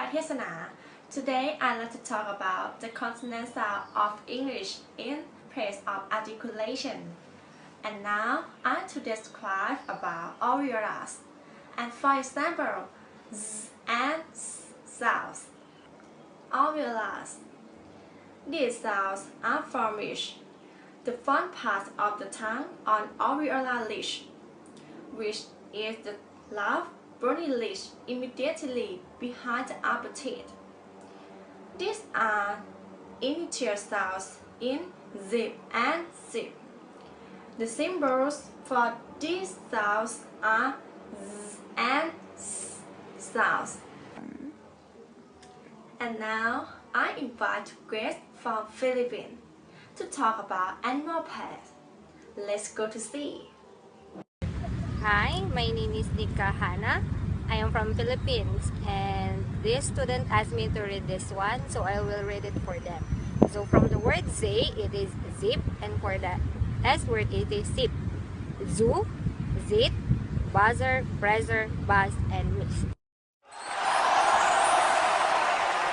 Hi Tessana. Today I'd like to talk about the consonant sound of English in place of articulation. And now I to describe about areolas. And for example, z and s sounds. Areolas. These sounds are from which the front part of the tongue on areolar ridge, which is the large bony ridge immediately behind the upper teeth. These are initial sounds in zip and zip. The symbols for these sounds are z and s sounds. And now I invite guests from Philippines to talk about animal pets. Let's go to see. Hi, my name is Nika Hana. I am from Philippines, and this student asked me to read this one, so I will read it for them. So from the word say, it is zip, and for the S word, it is sip. Zoo, zit, buzzer, presser, buzz, and miss.